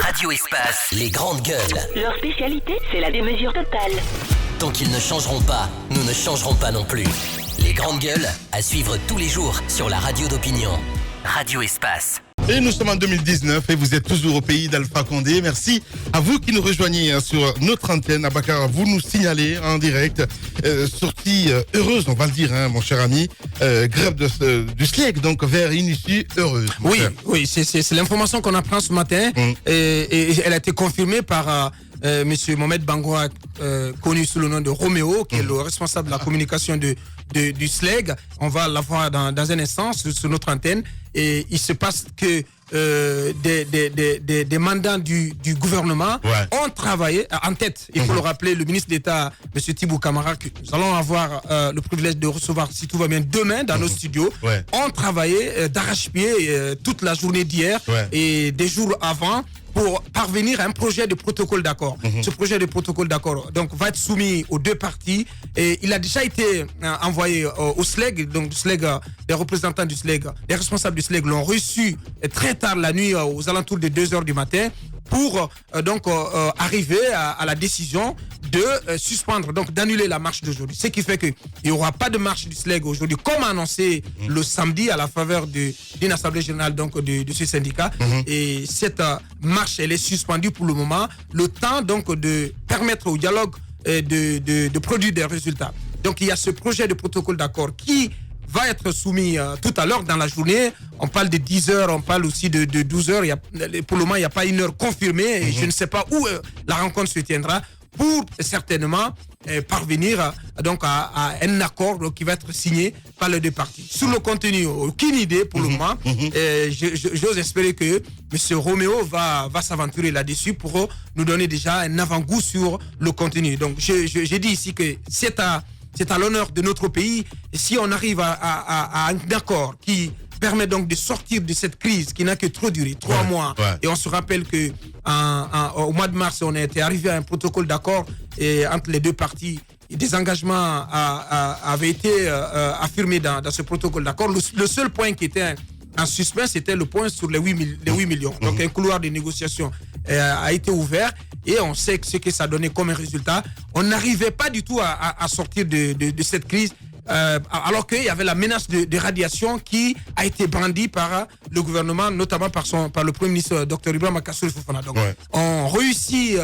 Radio Espace, les grandes gueules. Leur spécialité, c'est la démesure totale. Tant qu'ils ne changeront pas, nous ne changerons pas non plus. Les grandes gueules, à suivre tous les jours sur la radio d'opinion. Radio Espace. Et nous sommes en 2019 et vous êtes toujours au pays d'Alpha Condé. Merci à vous qui nous rejoignez sur notre antenne. Abakar, vous nous signalez en direct, sortie heureuse, on va le dire, mon cher ami, grève du SLEG, donc vers une issue heureuse. Oui, c'est l'information qu'on apprend ce matin et elle a été confirmée par Monsieur Mohamed Bangoua, connu sous le nom de Roméo, qui est le responsable de la communication du SLEG. On va l'avoir dans un instant sur notre antenne. Et il se passe que des mandats du gouvernement ont travaillé en tête. Il faut le rappeler, le ministre d'État, M. Thibou Camara, que nous allons avoir le privilège de recevoir, si tout va bien, demain dans nos studios, ont travaillé d'arrache-pied toute la journée d'hier et des jours avant pour parvenir à un projet de protocole d'accord. Ce projet de protocole d'accord donc, va être soumis aux deux parties et il a déjà été envoyé au SLEG, donc SLEG, les représentants du SLEG, les responsables du SLEG l'ont reçu très tard la nuit, aux alentours de 2h du matin, pour arriver à la décision de suspendre, donc d'annuler la marche d'aujourd'hui. Ce qui fait qu'il n'y aura pas de marche du SLEG aujourd'hui, comme annoncé le samedi à la faveur d'une assemblée générale donc, de ce syndicat. Et cette marche, elle est suspendue pour le moment, le temps donc de permettre au dialogue de produire des résultats. Donc il y a ce projet de protocole d'accord qui va être soumis tout à l'heure dans la journée. On parle de 10 heures, on parle aussi de 12 heures. Pour le moment, il n'y a pas une heure confirmée. Et je ne sais pas où la rencontre se tiendra pour certainement parvenir donc à un accord qui va être signé par les deux parties. Sur le contenu, aucune idée pour le moment. J'ose espérer que M. Roméo va s'aventurer là-dessus pour nous donner déjà un avant-goût sur le contenu. Donc, j'ai dit ici que c'est à l'honneur de notre pays. Et si on arrive à un accord qui permet donc de sortir de cette crise qui n'a que trop duré, 3 mois. Et on se rappelle que au mois de mars, on était arrivé à un protocole d'accord entre les deux parties. Et des engagements avaient été affirmés dans ce protocole d'accord. Le seul point qui était en suspens, c'était le point sur les 8 millions. Donc un couloir de négociation a été ouvert et on sait ce que ça donnait comme un résultat. On n'arrivait pas du tout à sortir de cette crise. Alors qu'il y avait la menace de radiation qui a été brandie par le gouvernement, notamment par le Premier ministre Dr Ibrahima Kassory Fofana. Donc, on réussit,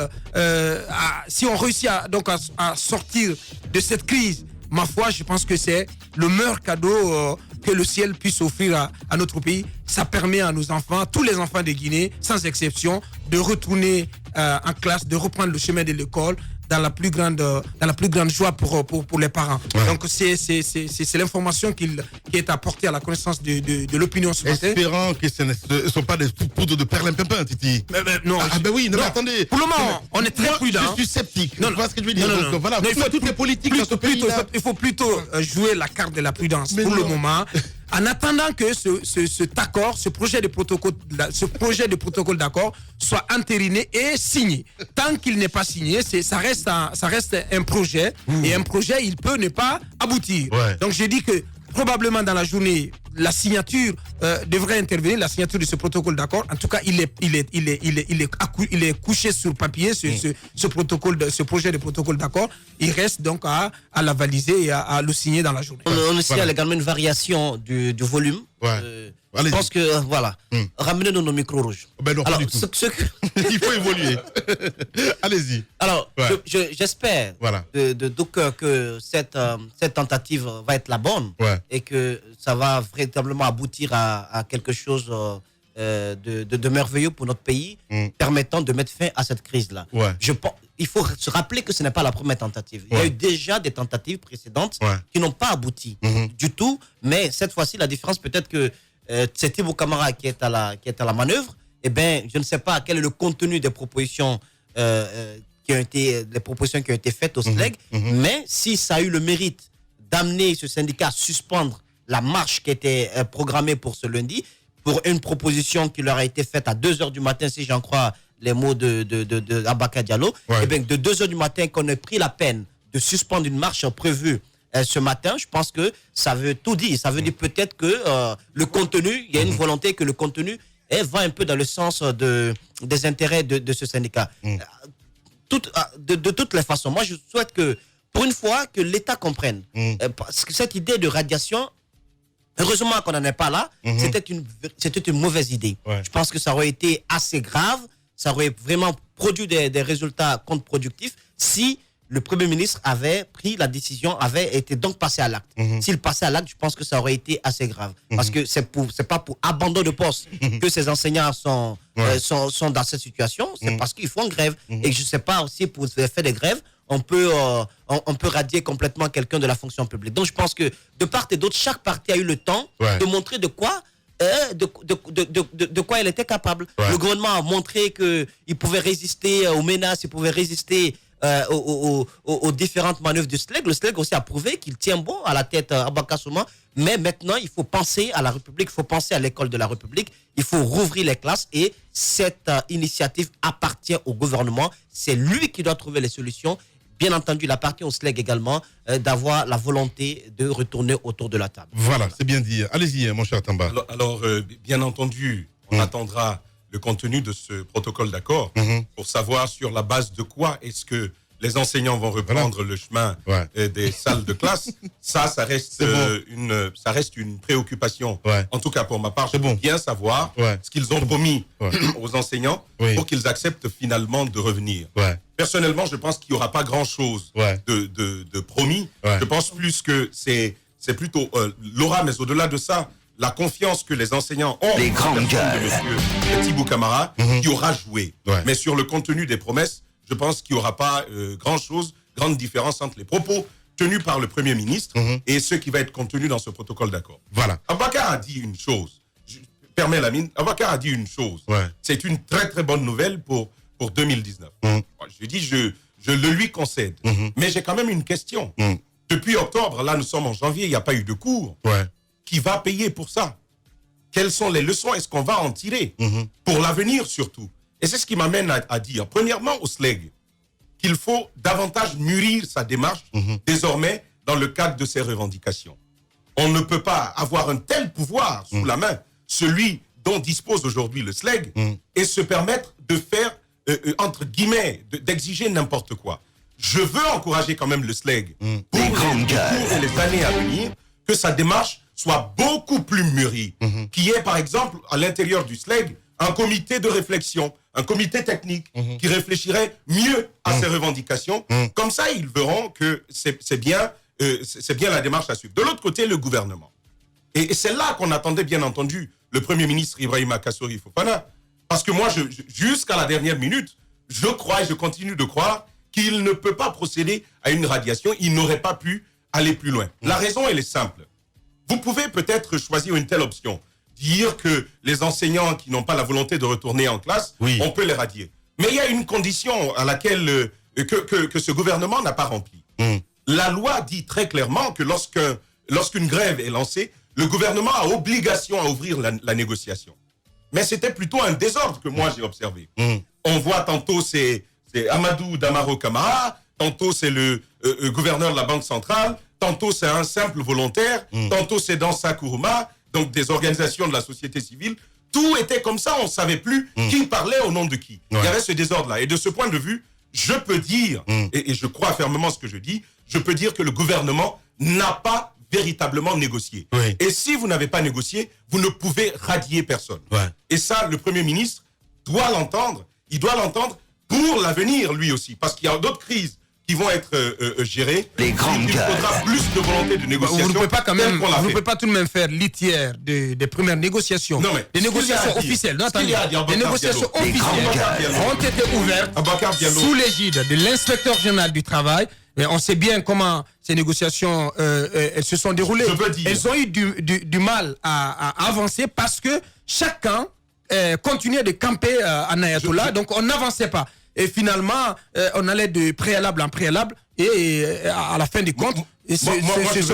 si on réussit à sortir de cette crise, ma foi, je pense que c'est le meilleur cadeau que le ciel puisse offrir à notre pays. Ça permet à nos enfants, tous les enfants de Guinée, sans exception, de retourner en classe, de reprendre le chemin de l'école dans la plus grande joie pour les parents. Donc c'est l'information qui est apportée à la connaissance de l'opinion ce matin. Espérant que ce ne sont pas des poudres de perlimpinpin, Titi. Non. Oui, mais attendez. Pour le moment, on est très prudent. Je suis sceptique. Non, tu vois ce que je veux dire. Non. Voilà, il faut toutes les politiques dans ce pays. Il faut plutôt jouer la carte de la prudence pour le moment. En attendant que cet accord, ce projet de protocole d'accord soit entériné et signé. Tant qu'il n'est pas signé, ça reste un projet. Et un projet, il peut ne pas aboutir. Donc j'ai dit que probablement dans la journée, la signature devrait intervenir, la signature de ce protocole d'accord. En tout cas, il est couché sur papier, ce projet de protocole d'accord. Il reste donc à l'avaliser et à le signer dans la journée. On signale également une variation du volume. Je pense que, ramenez-nous nos micros rouges. Non, alors, pas du tout. Il faut évoluer. Allez-y. Alors, j'espère de tout cœur que cette tentative va être la bonne et que ça va véritablement aboutir à quelque chose de merveilleux pour notre pays, permettant de mettre fin à cette crise-là. Il faut se rappeler que ce n'est pas la première tentative. Il y a eu déjà des tentatives précédentes qui n'ont pas abouti du tout, mais cette fois-ci, la différence peut-être que c'est Thibou Camara qui est à la manœuvre. Eh bien, je ne sais pas quel est le contenu des propositions qui ont été faites au SLEG, mais si ça a eu le mérite d'amener ce syndicat à suspendre la marche qui était programmée pour ce lundi, pour une proposition qui leur a été faite à 2h du matin, si j'en crois les mots de Abaka Diallo, et bien de 2h du matin qu'on ait pris la peine de suspendre une marche prévue ce matin, je pense que ça veut tout dire. Ça veut dire peut-être que le contenu, il y a une volonté que le contenu va un peu dans le sens des intérêts de ce syndicat. De toutes les façons, moi je souhaite que, pour une fois, que l'État comprenne. Parce que cette idée de radiation, heureusement qu'on n'en est pas là, c'était une mauvaise idée. Je pense que ça aurait été assez grave, ça aurait vraiment produit des résultats contre-productifs si le Premier ministre avait pris la décision, avait été donc passé à l'acte. S'il passait à l'acte, je pense que ça aurait été assez grave. Parce que c'est pas pour abandon de poste que ces enseignants sont dans cette situation, c'est parce qu'ils font grève. Et je ne sais pas aussi, pour faire des grèves, on peut radier complètement quelqu'un de la fonction publique. Donc je pense que de part et d'autre, chaque parti a eu le temps de montrer de quoi il était capable. Le gouvernement a montré qu'il pouvait résister aux menaces, il pouvait résister aux différentes manœuvres du SLEG. Le SLEG aussi a prouvé qu'il tient bon à la tête à Bakassouma. Mais maintenant, il faut penser à la République, il faut penser à l'école de la République, il faut rouvrir les classes et cette initiative appartient au gouvernement. C'est lui qui doit trouver les solutions. Bien entendu, il appartient au SLEG également d'avoir la volonté de retourner autour de la table. Voilà, c'est bien dit. Allez-y, mon cher Tamba. Alors bien entendu, on attendra le contenu de ce protocole d'accord pour savoir sur la base de quoi est-ce que les enseignants vont reprendre le chemin des salles de classe. Ça reste une préoccupation. En tout cas, pour ma part, je veux bien savoir ce qu'ils ont promis aux enseignants pour qu'ils acceptent finalement de revenir. Personnellement, je pense qu'il n'y aura pas grand-chose de promis. Je pense plus que c'est plutôt l'aura, mais au-delà de ça, la confiance que les enseignants ont les en personne de M. Thibou Camara, qui aura joué. Mais sur le contenu des promesses, je pense qu'il n'y aura pas grande différence entre les propos tenus par le Premier ministre et ce qui va être contenu dans ce protocole d'accord. Voilà. Abakar a dit une chose. Abakar a dit une chose. C'est une très très bonne nouvelle pour 2019. Je dis, je le lui concède. Mais j'ai quand même une question. Depuis octobre, là nous sommes en janvier, il n'y a pas eu de cours. Qui va payer pour ça? Quelles sont les leçons est-ce qu'on va en tirer pour l'avenir surtout? Et c'est ce qui m'amène à dire, premièrement au SLEG, qu'il faut davantage mûrir sa démarche désormais dans le cadre de ses revendications. On ne peut pas avoir un tel pouvoir sous la main, celui dont dispose aujourd'hui le SLEG, et se permettre de faire, entre guillemets, d'exiger n'importe quoi. Je veux encourager quand même le SLEG pour les cours et les années à venir, que sa démarche soit beaucoup plus mûrie, qui est par exemple à l'intérieur du SLEG un comité de réflexion, un comité technique qui réfléchirait mieux à ces revendications. Comme ça, ils verront que c'est bien la démarche à suivre. De l'autre côté, le gouvernement. Et c'est là qu'on attendait bien entendu le Premier ministre Ibrahima Kassori Fofana, parce que moi, jusqu'à la dernière minute, je crois et je continue de croire qu'il ne peut pas procéder à une radiation, il n'aurait pas pu aller plus loin. La raison, elle est simple. Vous pouvez peut-être choisir une telle option, dire que les enseignants qui n'ont pas la volonté de retourner en classe, on peut les radier. Mais il y a une condition à laquelle que ce gouvernement n'a pas rempli. La loi dit très clairement que lorsqu'une grève est lancée, le gouvernement a obligation à ouvrir la négociation. Mais c'était plutôt un désordre que moi j'ai observé. On voit tantôt c'est Amadou Damaro Camara, tantôt c'est le gouverneur de la Banque centrale, tantôt c'est un simple volontaire, tantôt c'est Dansa Kourouma, donc des organisations de la société civile. Tout était comme ça, on ne savait plus qui parlait au nom de qui. Il y avait ce désordre-là. Et de ce point de vue, je peux dire, et je crois fermement ce que je dis, je peux dire que le gouvernement n'a pas véritablement négocié. Et si vous n'avez pas négocié, vous ne pouvez radier personne. Et ça, le Premier ministre doit l'entendre. Il doit l'entendre pour l'avenir, lui aussi. Parce qu'il y a d'autres crises qui vont être gérées. Il faudra plus de volonté de négociation. Vous ne pouvez pas quand même, vous ne pouvez pas tout de même faire litière des premières négociations. Non, mais des négociations officielles. Non, attendez. Des négociations officielles ont été ouvertes sous l'égide de l'inspecteur général du travail. Mais on sait bien comment ces négociations elles se sont déroulées. Elles ont eu du mal à avancer parce que chacun continuait de camper en ayatollah. Donc on n'avançait pas. Et finalement, on allait de préalable en préalable et à la fin du compte, ce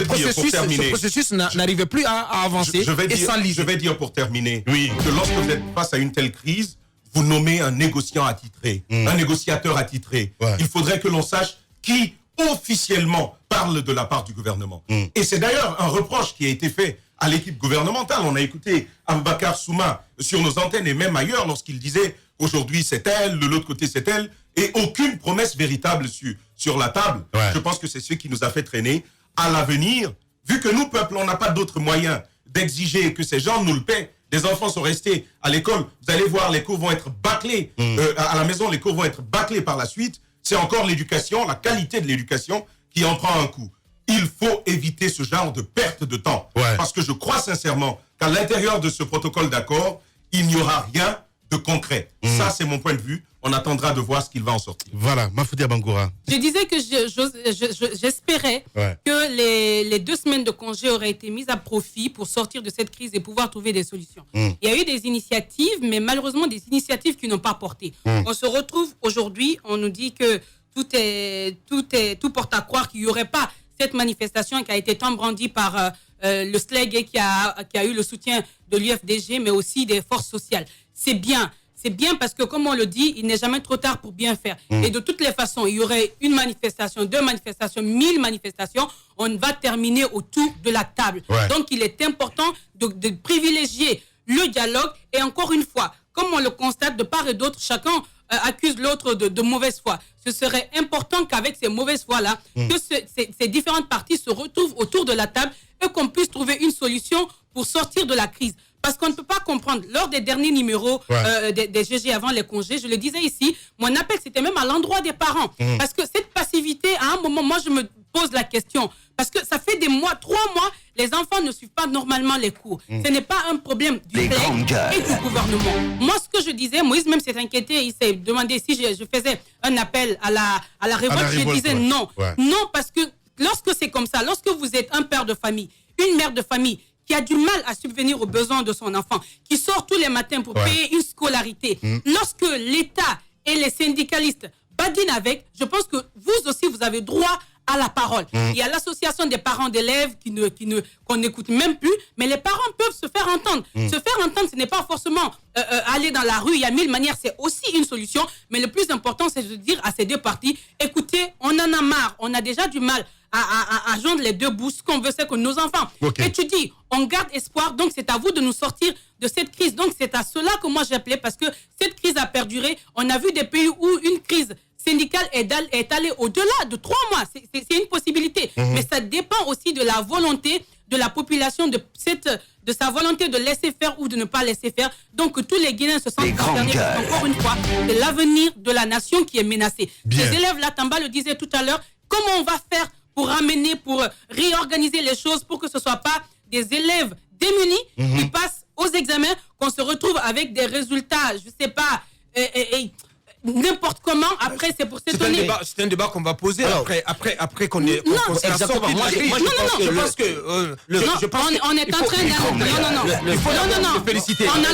processus n'arrivait plus à avancer et s'enliser. Je vais dire pour terminer que lorsque vous êtes face à une telle crise, vous nommez un négociant attitré, un négociateur attitré. Il faudrait que l'on sache qui officiellement parle de la part du gouvernement. Et c'est d'ailleurs un reproche qui a été fait à l'équipe gouvernementale. On a écouté Aboubakar Souma sur nos antennes et même ailleurs lorsqu'il disait aujourd'hui c'est elle, de l'autre côté c'est elle, et aucune promesse véritable sur la table. Ouais. Je pense que c'est ce qui nous a fait traîner. À l'avenir, vu que nous, peuple, on n'a pas d'autres moyens d'exiger que ces gens nous le paient, les enfants sont restés à l'école, vous allez voir, les cours vont être bâclés. À la maison, les cours vont être bâclés par la suite. C'est encore l'éducation, la qualité de l'éducation qui en prend un coup. Il faut éviter ce genre de perte de temps. Ouais. Parce que je crois sincèrement qu'à l'intérieur de ce protocole d'accord, il n'y aura rien de concret. Ça, c'est mon point de vue. On attendra de voir ce qu'il va en sortir. Voilà, Mafoudia Bangoura. Je disais que j'espérais que les 2 semaines de congé auraient été mises à profit pour sortir de cette crise et pouvoir trouver des solutions. Il y a eu des initiatives, mais malheureusement des initiatives qui n'ont pas porté. On se retrouve aujourd'hui, on nous dit que tout porte à croire qu'il n'y aurait pas cette manifestation qui a été tant brandie par le SLEG et qui a eu le soutien de l'UFDG, mais aussi des forces sociales. C'est bien parce que, comme on le dit, il n'est jamais trop tard pour bien faire. Et de toutes les façons, il y aurait 1 manifestation, 2 manifestations, 1000 manifestations, on va terminer autour de la table. Ouais. Donc, il est important de privilégier le dialogue. Et encore une fois, comme on le constate de part et d'autre, chacun accuse l'autre de mauvaise foi. Ce serait important qu'avec ces mauvaises foi-là, que ces différentes parties se retrouvent autour de la table et qu'on puisse trouver une solution pour sortir de la crise. Parce qu'on ne peut pas comprendre, lors des derniers numéros des GG avant les congés, je le disais ici, mon appel c'était même à l'endroit des parents. Parce que cette passivité, à un moment, moi je me pose la question. Parce que ça fait des mois, 3 mois, les enfants ne suivent pas normalement les cours. Ce n'est pas un problème du FLEG et du gouvernement. Moi ce que je disais, Moïse même s'est inquiété, il s'est demandé si je faisais un appel à la révolte. Je disais non. Non, parce que lorsque c'est comme ça, lorsque vous êtes un père de famille, une mère de famille, qui a du mal à subvenir aux besoins de son enfant, qui sort tous les matins pour payer une scolarité. Lorsque l'État et les syndicalistes badinent avec, je pense que vous aussi, vous avez droit à la parole. Il y a l'association des parents d'élèves qu'on n'écoute même plus, mais les parents peuvent se faire entendre. Se faire entendre, ce n'est pas forcément aller dans la rue, il y a 1000 manières, c'est aussi une solution, mais le plus important, c'est de dire à ces 2 parties, écoutez, on en a marre, on a déjà du mal à joindre les 2 bouts. Ce qu'on veut, c'est que nos enfants étudient, on garde espoir, donc c'est à vous de nous sortir de cette crise. Donc c'est à cela que moi j'appelais, parce que cette crise a perduré. On a vu des pays où une crise syndicale est allée au-delà de 3 mois. C'est une possibilité. Mais ça dépend aussi de la volonté de la population, de sa volonté de laisser faire ou de ne pas laisser faire. Donc que tous les Guinéens se sentent concernés. Encore une fois, c'est l'avenir de la nation qui est menacé. Les élèves, là, Tamba le disait tout à l'heure, comment on va faire pour réorganiser les choses pour que ce ne soit pas des élèves démunis qui passent aux examens, qu'on se retrouve avec des résultats, je ne sais pas, n'importe comment. Après, c'est pour s'étonner. C'est un débat qu'on va poser après qu'on ait. Non, exactement. Moi, je pense on est en train de. Non, féliciter. On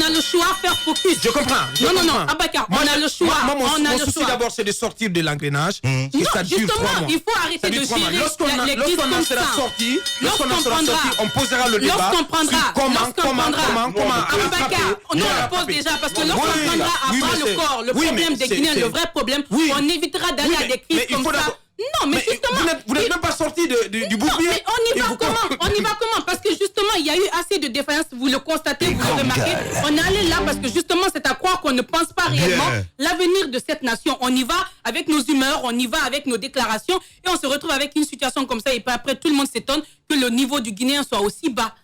a le choix, faire focus. Je comprends. Non, Aboubakar, on a le choix. Mon souci d'abord, c'est de sortir de l'engrenage. Non, justement, il faut arrêter de gérer les crises comme ça. Lorsqu'on en sera sorti, on posera le débat. Lorsqu'on prendra. Aboubakar, nous on le pose déjà, parce que lorsqu'on prendra à bras le corps le problème des Guinéens, le vrai problème, on évitera d'aller à des crises comme ça. Non, mais justement... Vous n'êtes même pas sorti du bouclier. Mais on y va comment? Parce que justement, il y a eu assez de défaillances, vous le constatez, vous le remarquez. On est allé là parce que justement, c'est à croire qu'on ne pense pas réellement l'avenir de cette nation. On y va avec nos humeurs, on y va avec nos déclarations, et on se retrouve avec une situation comme ça, et puis après, tout le monde s'étonne que le niveau du Guinéen soit aussi bas.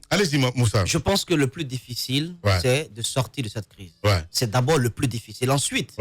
Allez-y, Moussa. Je pense que le plus difficile, c'est de sortir de cette crise. C'est d'abord le plus difficile. Ensuite,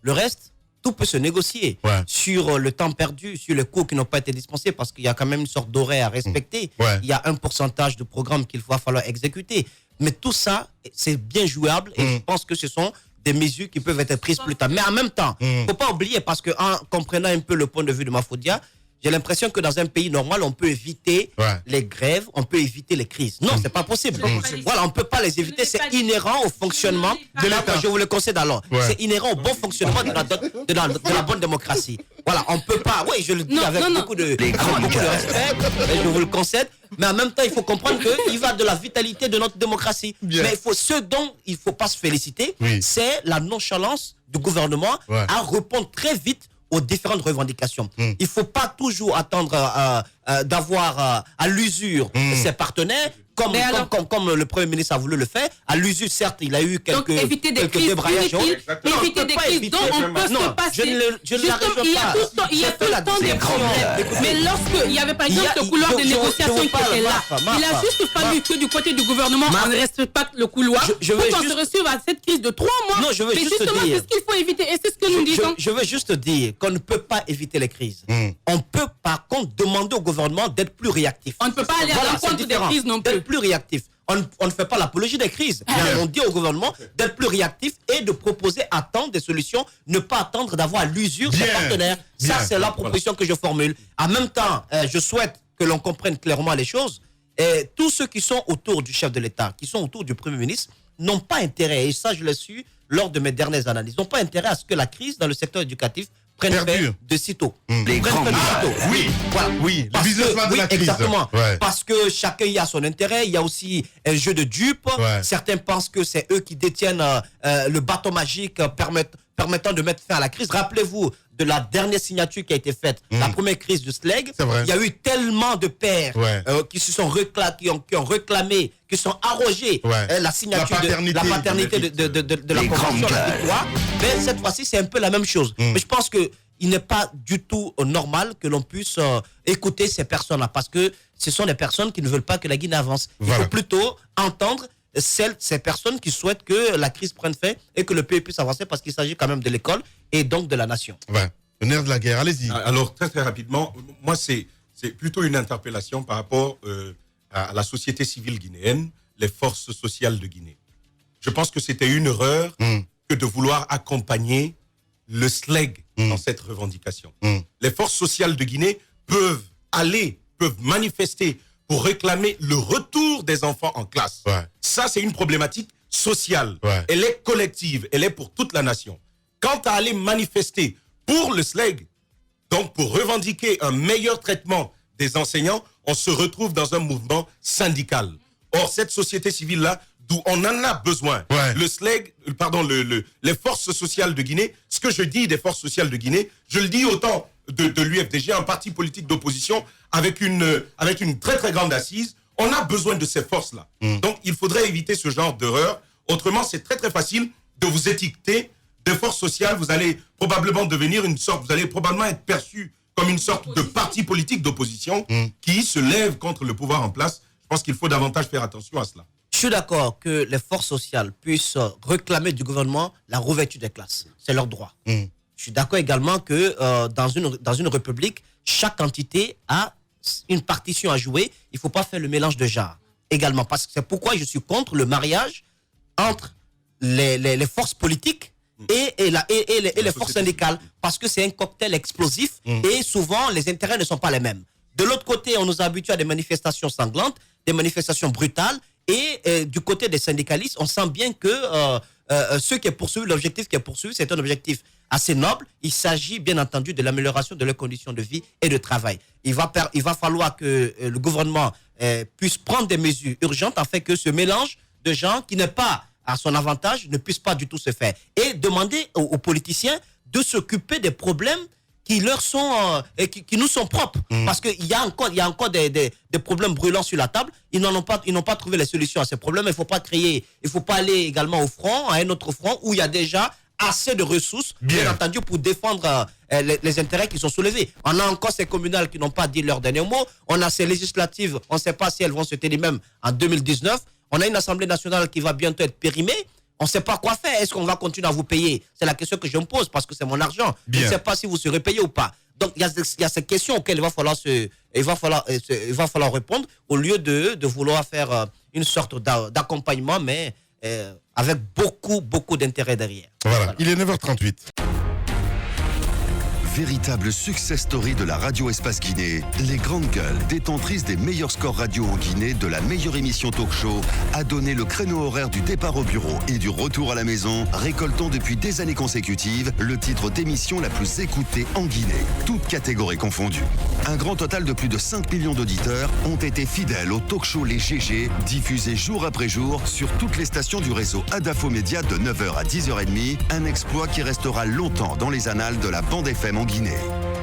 le reste... Tout peut se négocier sur le temps perdu, sur les cours qui n'ont pas été dispensés, parce qu'il y a quand même une sorte d'horaire à respecter. Il y a un pourcentage de programmes qu'il va falloir exécuter. Mais tout ça, c'est bien jouable et je pense que ce sont des mesures qui peuvent être prises plus tard. Mais en même temps, il ne faut pas oublier, parce qu'en comprenant un peu le point de vue de Mafoudia, j'ai l'impression que dans un pays normal, on peut éviter les grèves, on peut éviter les crises. Non, c'est pas possible. Voilà, on peut pas les éviter. C'est inhérent au fonctionnement de l'État. Je vous le concède alors. C'est inhérent au bon fonctionnement de la bonne démocratie. Voilà, on peut pas. Oui, je le dis avec beaucoup de respect, et je vous le concède. Mais en même temps, il faut comprendre qu'il va de la vitalité de notre démocratie. Mais ce dont il ne faut pas se féliciter, c'est la nonchalance du gouvernement à répondre très vite aux différentes revendications. Il ne faut pas toujours attendre d'avoir à l'usure ses partenaires, comme le Premier ministre a voulu le faire. À l'usure, certes, il a eu quelques débrayages. Éviter des crises dont on peut se passer. Il y a tout le temps des problèmes. Mais lorsqu'il y avait par exemple le couloir de négociation qui était là, il a juste fallu que du côté du gouvernement, on ne respecte le couloir pour qu'on se retrouve à cette crise de 3 mois. Non, je veux juste dire. C'est ce qu'il faut éviter et c'est ce que nous disons. Je veux juste dire qu'on ne peut pas éviter les crises. On peut par contre demander au gouvernement d'être plus réactif. On ne peut pas aller à l'encontre des crises non plus. D'être plus réactif. On ne fait pas l'apologie des crises. On dit au gouvernement d'être plus réactif et de proposer à temps des solutions, ne pas attendre d'avoir l'usure des partenaires. Ça, c'est la proposition que je formule. En même temps, je souhaite que l'on comprenne clairement les choses. Et tous ceux qui sont autour du chef de l'État, qui sont autour du Premier ministre, n'ont pas intérêt, et ça je l'ai su lors de mes dernières analyses, n'ont pas intérêt à ce que la crise dans le secteur éducatif prenne fin de sitôt. Les grands oui, le businessman de la crise. Exactement. Parce que chacun y a son intérêt, il y a aussi un jeu de dupes. Certains pensent que c'est eux qui détiennent le bâton magique permettant de mettre fin à la crise. Rappelez-vous de la dernière signature qui a été faite, la première crise du SLEG. Il y a eu tellement de pères qui se sont qui ont réclamé, qui sont arrogés la signature la paternité de la Convention. Mais cette fois-ci, c'est un peu la même chose. Mais je pense que il n'est pas du tout normal que l'on puisse écouter ces personnes-là, parce que ce sont des personnes qui ne veulent pas que la Guinée avance. Il faut plutôt entendre ces personnes qui souhaitent que la crise prenne fin et que le pays puisse avancer, parce qu'il s'agit quand même de l'école et donc de la nation. Le nerf de la guerre, allez-y. Alors, très très rapidement, moi c'est plutôt une interpellation par rapport à la société civile guinéenne, les forces sociales de Guinée. Je pense que c'était une erreur que de vouloir accompagner le SLEG dans cette revendication. Les forces sociales de Guinée peuvent manifester pour réclamer le retour des enfants en classe. Ça, c'est une problématique sociale. Elle est collective, elle est pour toute la nation. Quant à aller manifester pour le SLEG, donc pour revendiquer un meilleur traitement des enseignants, on se retrouve dans un mouvement syndical. Or, cette société civile-là, d'où on en a besoin. Le SLEG, les forces sociales de Guinée, ce que je dis des forces sociales de Guinée, je le dis autant de l'UFDG, un parti politique d'opposition avec une très très grande assise. On a besoin de ces forces-là. Donc, il faudrait éviter ce genre d'erreur. Autrement, c'est très très facile de vous étiqueter des forces sociales. Vous allez probablement être perçu comme une sorte de parti politique d'opposition qui se lève contre le pouvoir en place. Je pense qu'il faut davantage faire attention à cela. Je suis d'accord que les forces sociales puissent réclamer du gouvernement la réouverture des classes. C'est leur droit. Je suis d'accord également que dans une république, chaque entité a une partition à jouer. Il ne faut pas faire le mélange de genres. Également, parce que c'est pourquoi je suis contre le mariage entre les forces politiques et les forces syndicales. Parce que c'est un cocktail explosif et souvent les intérêts ne sont pas les mêmes. De l'autre côté, on nous a habitués à des manifestations sanglantes, des manifestations brutales. Et du côté des syndicalistes, on sent bien que l'objectif qui est poursuivi, c'est un objectif assez noble. Il s'agit bien entendu de l'amélioration de leurs conditions de vie et de travail. Il va falloir que le gouvernement puisse prendre des mesures urgentes afin que ce mélange de gens qui n'est pas à son avantage ne puisse pas du tout se faire. Et demander aux politiciens de s'occuper des problèmes qui leur sont qui nous sont propres, parce qu'il y a encore des problèmes brûlants sur la table. Ils n'ont pas trouvé les solutions à ces problèmes. Il faut pas aller également au front, à un autre front où il y a déjà assez de ressources, bien entendu, pour défendre les intérêts qui sont soulevés. On a encore ces communales qui n'ont pas dit leur dernier mot. On a ces législatives, on ne sait pas si elles vont se tenir même en 2019. On a une Assemblée nationale qui va bientôt être périmée. On ne sait pas quoi faire. Est-ce qu'on va continuer à vous payer? C'est la question que je me pose, parce que c'est mon argent. Je ne sais pas si vous serez payé ou pas. Donc, il y a ces questions auxquelles il va falloir répondre, au lieu de vouloir faire une sorte d'accompagnement, mais avec beaucoup d'intérêt derrière. Voilà. Il est 9h38. Véritable success story de la radio Espace Guinée, les Grandes Gueules, détentrices des meilleurs scores radio en Guinée, de la meilleure émission talk show, a donné le créneau horaire du départ au bureau et du retour à la maison, récoltant depuis des années consécutives le titre d'émission la plus écoutée en Guinée, toutes catégories confondues. Un grand total de plus de 5 millions d'auditeurs ont été fidèles au talk show Les GG, diffusé jour après jour sur toutes les stations du réseau Adafo Média de 9h à 10h30, un exploit qui restera longtemps dans les annales de la bande FM en Guinée.